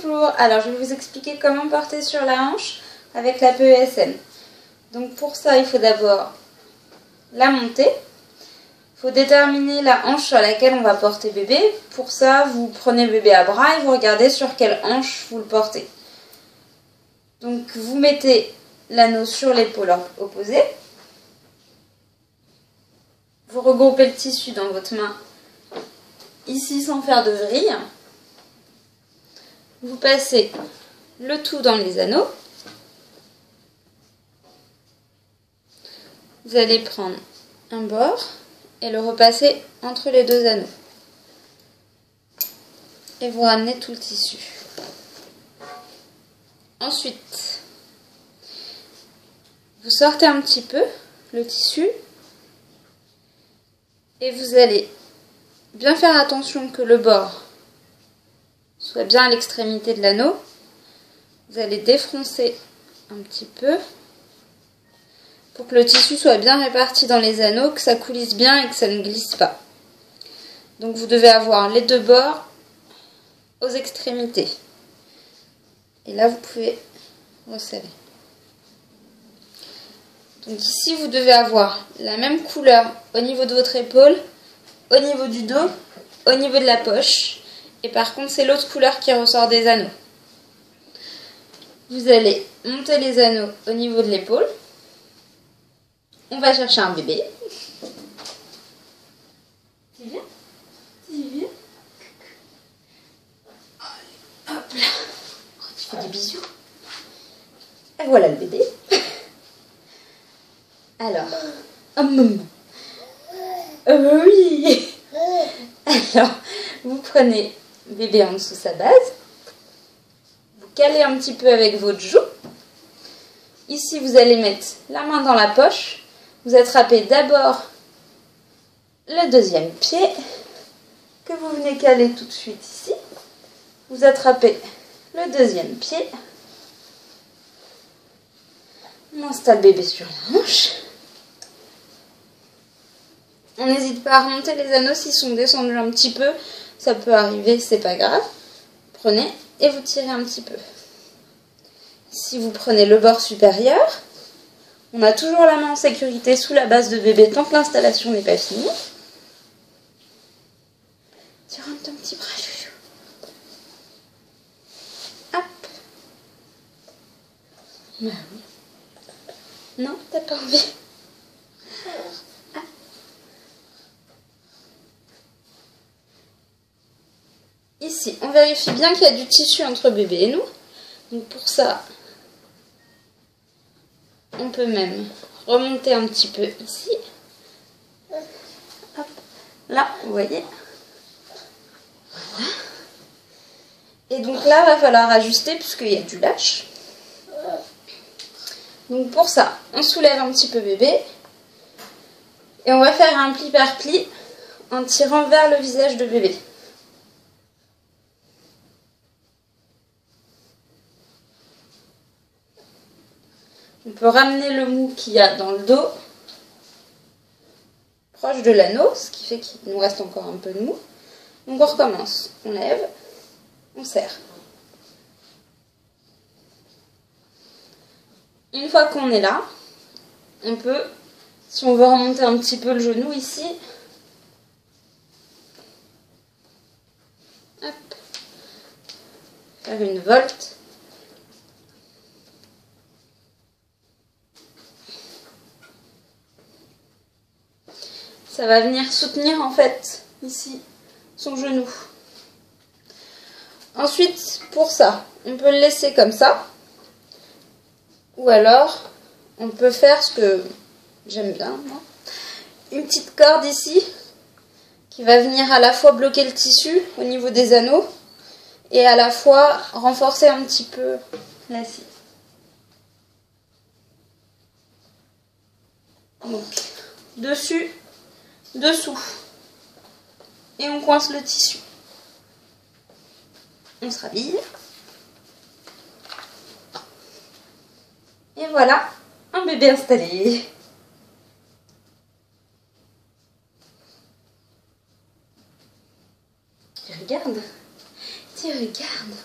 Bonjour, alors je vais vous expliquer comment porter sur la hanche avec la PESN. Donc pour ça, il faut d'abord la monter. Il faut déterminer la hanche sur laquelle on va porter bébé. Pour ça, vous prenez bébé à bras et vous regardez sur quelle hanche vous le portez. Donc vous mettez l'anneau sur l'épaule opposée. Vous regroupez le tissu dans votre main, ici sans faire de vrille. Vous passez le tout dans les anneaux. Vous allez prendre un bord et le repasser entre les deux anneaux. Et vous ramenez tout le tissu. Ensuite, vous sortez un petit peu le tissu et vous allez bien faire attention que le bord soit bien à l'extrémité de l'anneau. Vous allez défroncer un petit peu pour que le tissu soit bien réparti dans les anneaux, que ça coulisse bien et que ça ne glisse pas. Donc vous devez avoir les deux bords aux extrémités. Et là, vous pouvez resserrer. Donc ici, vous devez avoir la même couleur au niveau de votre épaule, au niveau du dos, au niveau de la poche. Et par contre, c'est l'autre couleur qui ressort des anneaux. Vous allez monter les anneaux au niveau de l'épaule. On va chercher un bébé. Tu viens? Tu viens? Hop là. Oh, tu fais des bisous. Et voilà le bébé. Alors. Oui. Alors, vous prenez bébé en dessous sa base. Vous calez un petit peu avec votre joue. Ici, vous allez mettre la main dans la poche. Vous attrapez d'abord le deuxième pied que vous venez caler tout de suite ici. Vous attrapez le deuxième pied. On installe bébé sur la hanche. On n'hésite pas à remonter les anneaux s'ils sont descendus un petit peu. Ça peut arriver, c'est pas grave. Prenez et vous tirez un petit peu. Si vous prenez le bord supérieur, on a toujours la main en sécurité sous la base de bébé tant que l'installation n'est pas finie. Tu rentres ton petit bras, chouchou. Hop. Bah oui. Non, t'as pas envie. Ici, on vérifie bien qu'il y a du tissu entre bébé et nous. Donc pour ça, on peut même remonter un petit peu ici. Hop. Là, vous voyez. Voilà. Et donc là, il va falloir ajuster puisqu'il y a du lâche. Donc pour ça, on soulève un petit peu bébé. Et on va faire un pli par pli en tirant vers le visage de bébé. On peut ramener le mou qu'il y a dans le dos proche de l'anneau, ce qui fait qu'il nous reste encore un peu de mou. Donc on recommence, on lève, on serre. Une fois qu'on est là, on peut, si on veut remonter un petit peu le genou ici, hop, faire une volte. Ça va venir soutenir en fait ici son genou. Ensuite, pour ça, on peut le laisser comme ça. Ou alors, on peut faire ce que j'aime bien, moi. Une petite corde ici qui va venir à la fois bloquer le tissu au niveau des anneaux et à la fois renforcer un petit peu la scie. Donc, dessus, dessous. Et on coince le tissu. On se rhabille. Et voilà, un bébé installé. Tu regardes? Tu regardes?